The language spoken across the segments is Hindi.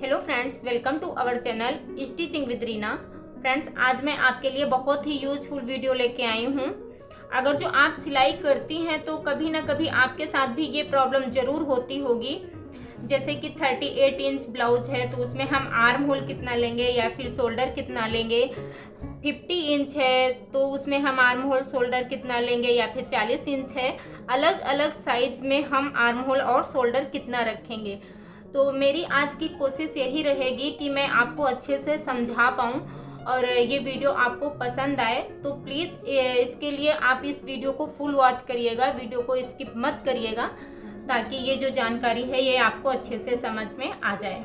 Hello friends, welcome to our channel stitching with Reena. Friends, आज मैं आपके लिए बहुत ही यूजफुल वीडियो लेके आई हूँ। अगर जो आप सिलाई करती हैं तो कभी ना कभी आपके साथ भी ये प्रॉब्लम ज़रूर होती होगी। जैसे कि 38 इंच ब्लाउज है तो उसमें हम आर्म होल कितना लेंगे या फिर शोल्डर कितना लेंगे। 50 इंच है तो उसमें हम आर्म होल शोल्डर कितना लेंगे, या फिर 40 इंच है, अलग अलग साइज में हम आर्म होल और शोल्डर कितना रखेंगे। तो मेरी आज की कोशिश यही रहेगी कि मैं आपको अच्छे से समझा पाऊँ और ये वीडियो आपको पसंद आए। तो प्लीज़ इसके लिए आप इस वीडियो को फुल वॉच करिएगा, वीडियो को स्किप मत करिएगा, ताकि ये जो जानकारी है ये आपको अच्छे से समझ में आ जाए।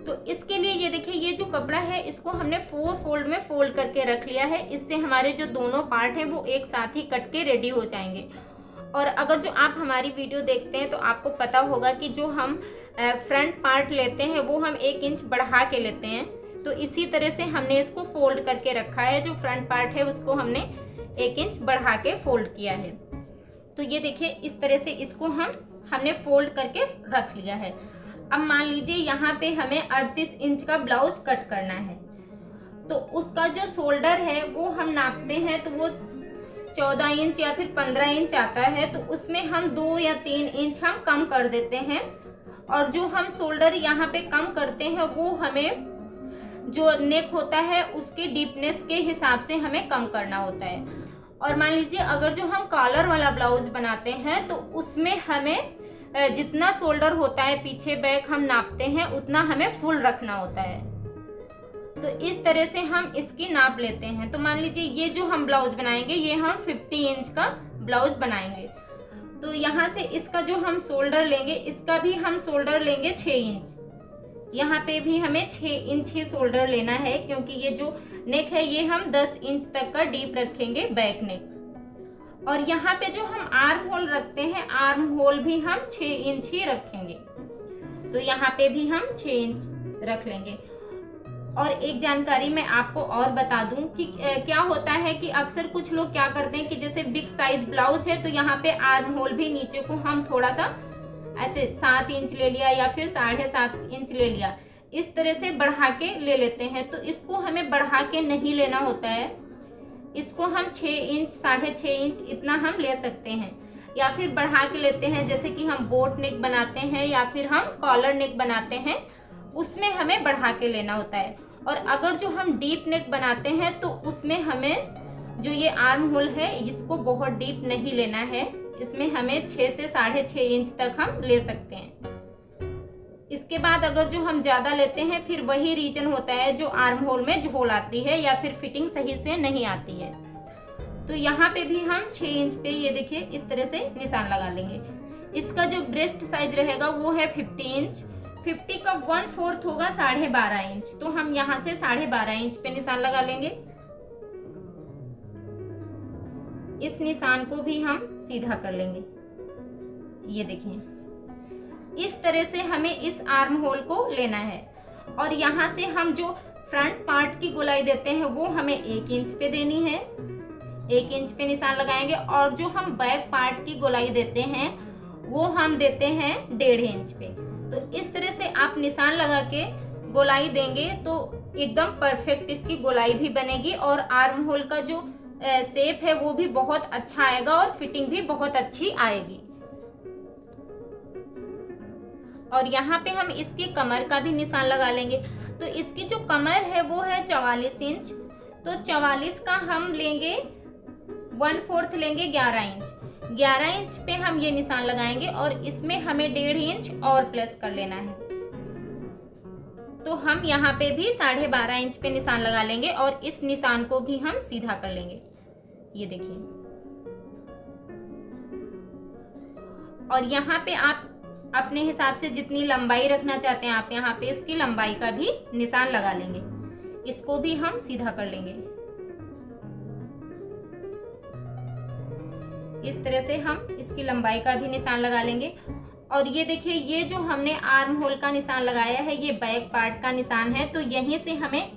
तो इसके लिए ये देखिए, ये जो कपड़ा है इसको हमने 4 फोल्ड में फोल्ड करके रख लिया है। इससे हमारे जो दोनों पार्ट हैं वो एक साथ ही कट के रेडी हो जाएंगे। और अगर जो आप हमारी वीडियो देखते हैं तो आपको पता होगा कि जो हम फ्रंट पार्ट लेते हैं वो हम 1 इंच बढ़ा के लेते हैं। तो इसी तरह से हमने इसको फोल्ड करके रखा है। जो फ्रंट पार्ट है उसको हमने 1 इंच बढ़ा के फोल्ड किया है। तो ये देखिए, इस तरह से इसको हमने फोल्ड करके रख लिया है। अब मान लीजिए यहाँ पे हमें 38 इंच का ब्लाउज कट करना है, तो उसका जो शोल्डर है वो हम नापते हैं तो वो 14 इंच या फिर 15 इंच आता है। तो उसमें हम 2 या 3 इंच हम कम कर देते हैं। और जो हम शोल्डर यहाँ पे कम करते हैं वो हमें जो नेक होता है उसके डीपनेस के हिसाब से हमें कम करना होता है। और मान लीजिए अगर जो हम कॉलर वाला ब्लाउज बनाते हैं तो उसमें हमें जितना शोल्डर होता है पीछे बैक हम नापते हैं उतना हमें फुल रखना होता है। तो इस तरह से हम इसकी नाप लेते हैं। तो मान लीजिए ये जो हम ब्लाउज बनाएंगे ये हम 50 इंच का ब्लाउज बनाएंगे। तो यहाँ से इसका जो हम शोल्डर लेंगे इसका भी हम शोल्डर लेंगे 6 इंच। यहाँ पे भी हमें 6 इंच ही शोल्डर लेना है, क्योंकि ये जो नेक है ये हम 10 इंच तक का डीप रखेंगे बैक नेक। और यहाँ पे जो हम आर्म होल रखते हैं, आर्म होल भी हम 6 इंच ही रखेंगे। तो यहाँ पे भी हम 6 इंच रख लेंगे। और एक जानकारी मैं आपको और बता दूं कि क्या होता है कि अक्सर कुछ लोग क्या करते हैं कि जैसे बिग साइज ब्लाउज है तो यहाँ पे आर्म होल भी नीचे को हम थोड़ा सा ऐसे 7 इंच ले लिया या फिर 7.5 इंच ले लिया, इस तरह से बढ़ा के ले लेते हैं। तो इसको हमें बढ़ा के नहीं लेना होता है। इसको हम 6 इंच 6.5 इंच इतना हम ले सकते हैं, या फिर बढ़ा के लेते हैं। जैसे कि हम बोट नेक बनाते हैं या फिर हम कॉलर नेक बनाते हैं, उसमें हमें बढ़ा के लेना होता है। और अगर जो हम डीप नेक बनाते हैं तो उसमें हमें जो ये आर्म होल है इसको बहुत डीप नहीं लेना है। इसमें हमें 6 से 6.5 इंच तक हम ले सकते हैं। इसके बाद अगर जो हम ज़्यादा लेते हैं फिर वही रीजन होता है जो आर्म होल में झोल आती है या फिर फिटिंग सही से नहीं आती है। तो यहाँ पे भी हम 6 इंच पे ये देखिए इस तरह से निशान लगा लेंगे। इसका जो ब्रेस्ट साइज रहेगा वो है 50 इंच। 50 का 1/4 होगा 12.5 इंच। तो हम यहाँ से 12.5 इंच पे निशान लगा लेंगे। इस निशान को भी हम सीधा कर लेंगे। ये देखिए, इस तरह से हमें इस आर्म होल को लेना है। और यहाँ से हम जो फ्रंट पार्ट की गोलाई देते हैं वो हमें 1 इंच पे देनी है। 1 इंच पे निशान लगाएंगे। और जो हम बैक पार्ट की गोलाई देते हैं वो हम देते हैं 1.5 इंच पे। तो इस तरह से आप निशान लगा के गोलाई देंगे तो एकदम परफेक्ट इसकी गोलाई भी बनेगी और आर्म होल का जो शेप है वो भी बहुत अच्छा आएगा और फिटिंग भी बहुत अच्छी आएगी। और यहाँ पे हम इसकी कमर का भी निशान लगा लेंगे। तो इसकी जो कमर है वो है 44 इंच। तो 44 का हम लेंगे 1/4 लेंगे 11 इंच। 11 इंच पे हम ये निशान लगाएंगे और इसमें हमें 1.5 इंच और प्लस कर लेना है। तो हम यहाँ पे भी 12.5 इंच पे निशान लगा लेंगे और इस निशान को भी हम सीधा कर लेंगे। ये देखिए। और यहाँ पे आप अपने हिसाब से जितनी लंबाई रखना चाहते हैं आप यहाँ पे इसकी लंबाई का भी निशान लगा लेंगे। इसको भी हम सीधा कर लेंगे। इस तरह से हम इसकी लंबाई का भी निशान लगा लेंगे। और ये देखिए, ये जो हमने आर्म होल का निशान लगाया है ये बैक पार्ट का निशान है। तो यहीं से हमें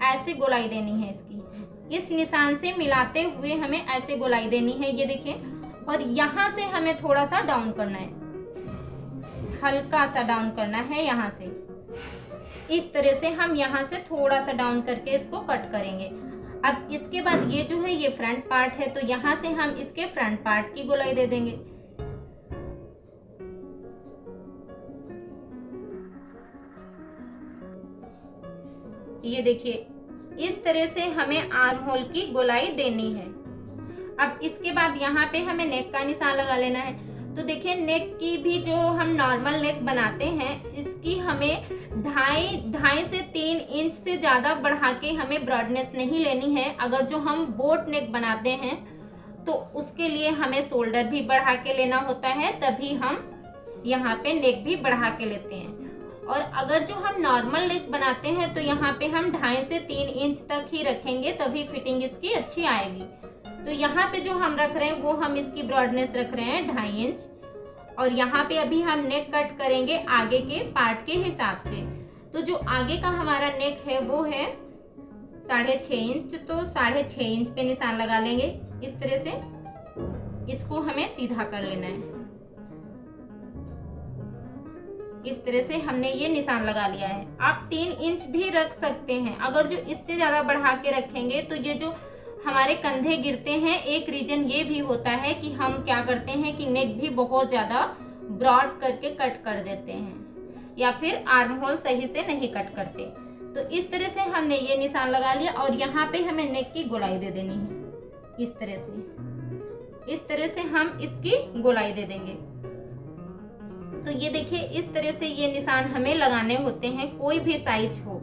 ऐसे गोलाई देनी है इसकी। इस निशान से मिलाते हुए हमें ऐसे गोलाई देनी है। ये देखिए। और यहाँ से हमें थोड़ा सा डाउन करना है, हल्का सा डाउन करना है यहाँ से। इस तरह से हम यहाँ से थोड़ा सा डाउन करके इसको कट करेंगे। अब इसके बाद ये जो है ये फ्रंट पार्ट है, तो यहाँ से हम इसके फ्रंट पार्ट की गोलाई दे देंगे। ये देखिए इस तरह से हमें आर्म होल की गोलाई देनी है। अब इसके बाद यहाँ पे हमें नेक का निशान लगा लेना है। तो देखिए नेक की भी जो हम नॉर्मल नेक बनाते हैं, इसकी हमें 2.5 से 3 इंच से ज़्यादा बढ़ा के हमें ब्रॉडनेस नहीं लेनी है। अगर जो हम बोट नेक बनाते हैं तो उसके लिए हमें शोल्डर भी बढ़ा के लेना होता है, तभी हम यहाँ पे नेक भी बढ़ा के लेते हैं। और अगर जो हम नॉर्मल नेक बनाते हैं तो यहाँ पे हम 2.5 से 3 इंच तक ही रखेंगे, तभी फिटिंग इसकी अच्छी आएगी। तो यहाँ पे जो हम रख रहे हैं वो हम इसकी ब्रॉडनेस रख रहे हैं 2.5 इंच। और यहाँ पे अभी हम नेक कट करेंगे आगे के पार्ट के हिसाब से। तो जो आगे का हमारा नेक है वो है 6.5 इंच, तो 6.5 इंच पे निशान लगा लेंगे। इस तरह से इसको हमें सीधा कर लेना है। इस तरह से हमने ये निशान लगा लिया है। आप 3 इंच भी रख सकते हैं। अगर जो इससे ज्यादा बढ़ा के रखेंगे तो ये जो हमारे कंधे गिरते हैं, एक रीजन ये भी होता है कि हम क्या करते हैं कि नेक भी बहुत ज्यादा ब्रॉड करके कट कर देते हैं या फिर आर्म होल सही से नहीं कट करते। तो इस तरह से हमने ये निशान लगा लिया और यहाँ पे हमें नेक की गोलाई दे देनी है। इस तरह से हम इसकी गोलाई दे देंगे। तो ये देखिए इस तरह से ये निशान हमें लगाने होते हैं, कोई भी साइज हो।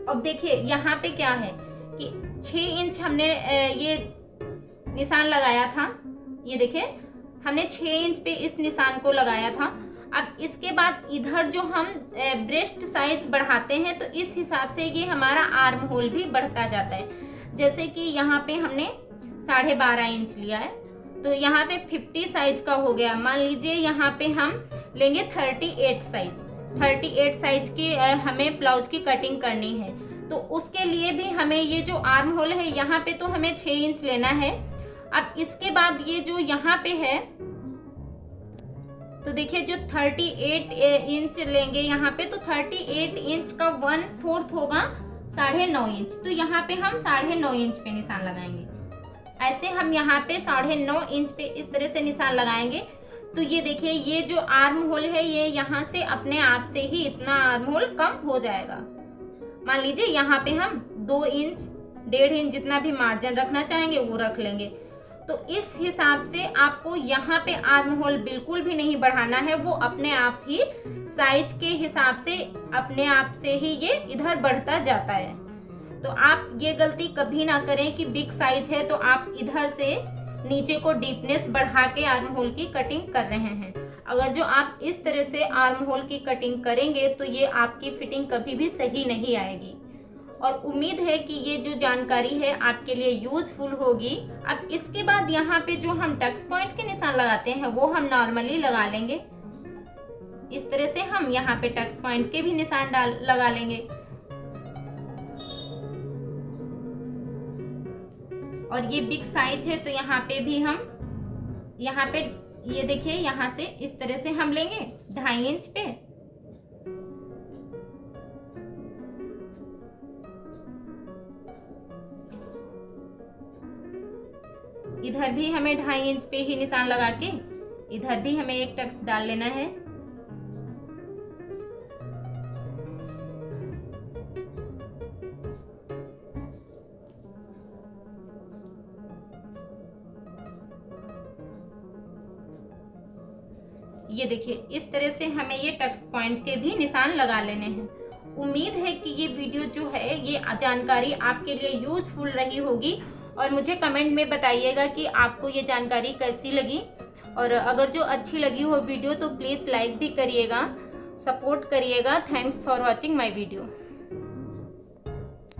अब देखिए यहाँ पे क्या है कि 6 इंच हमने ये निशान लगाया था। ये देखिए हमने 6 इंच पे इस निशान को लगाया था। अब इसके बाद इधर जो हम ब्रेस्ट साइज बढ़ाते हैं तो इस हिसाब से ये हमारा आर्म होल भी बढ़ता जाता है। जैसे कि यहाँ पे हमने 12.5 इंच लिया है, तो यहाँ पे 50 साइज का हो गया। मान लीजिए यहाँ पे हम लेंगे 38 साइज की हमें ब्लाउज की कटिंग करनी है। तो उसके लिए भी हमें ये जो आर्म होल है यहाँ पे तो हमें 6 इंच लेना है। अब इसके बाद ये जो यहाँ पे है तो देखिए जो 38 इंच लेंगे यहाँ पे, तो 38 इंच का 1/4 होगा 9.5 इंच। तो यहाँ पे हम 9.5 इंच पे निशान लगाएंगे। ऐसे हम यहाँ पे 9.5 इंच पे इस तरह से निशान लगाएंगे। तो ये देखिए ये जो आर्म होल है ये यहाँ से अपने आप से ही इतना आर्म होल कम हो जाएगा। मान लीजिए यहाँ पे हम 2 इंच 1.5 इंच जितना भी मार्जिन रखना चाहेंगे वो रख लेंगे। तो इस हिसाब से आपको यहाँ पे आर्म होल बिल्कुल भी नहीं बढ़ाना है, वो अपने आप ही साइज के हिसाब से अपने आप से ही ये इधर बढ़ता जाता है। तो आप ये गलती कभी ना करें कि बिग साइज है तो आप इधर से नीचे को डीपनेस बढ़ा के आर्म होल की कटिंग कर रहे हैं। अगर जो आप इस तरह से आर्म होल की कटिंग करेंगे तो ये आपकी फिटिंग कभी भी सही नहीं आएगी। और उम्मीद है कि ये जो जानकारी है आपके लिए यूजफुल होगी। अब इसके बाद यहाँ पे जो हम टक्स पॉइंट के निशान लगाते हैं वो हम नॉर्मली लगा लेंगे। इस तरह से हम यहाँ पे टक्स पॉइंट के भी निशान लगा लेंगे। और ये बिग साइज है तो यहाँ पे भी हम यहाँ पे ये देखिए यहाँ से इस तरह से हम लेंगे 2.5 इंच पे। इधर भी हमें 2.5 इंच पे ही निशान लगा के इधर भी हमें एक टक्स डाल लेना है। ये देखिए इस तरह से हमें ये टक्स पॉइंट के भी निशान लगा लेने हैं। उम्मीद है कि ये वीडियो जो है ये जानकारी आपके लिए यूजफुल रही होगी और मुझे कमेंट में बताइएगा कि आपको ये जानकारी कैसी लगी। और अगर जो अच्छी लगी हो वीडियो तो प्लीज़ लाइक भी करिएगा, सपोर्ट करिएगा। Thanks for watching my video.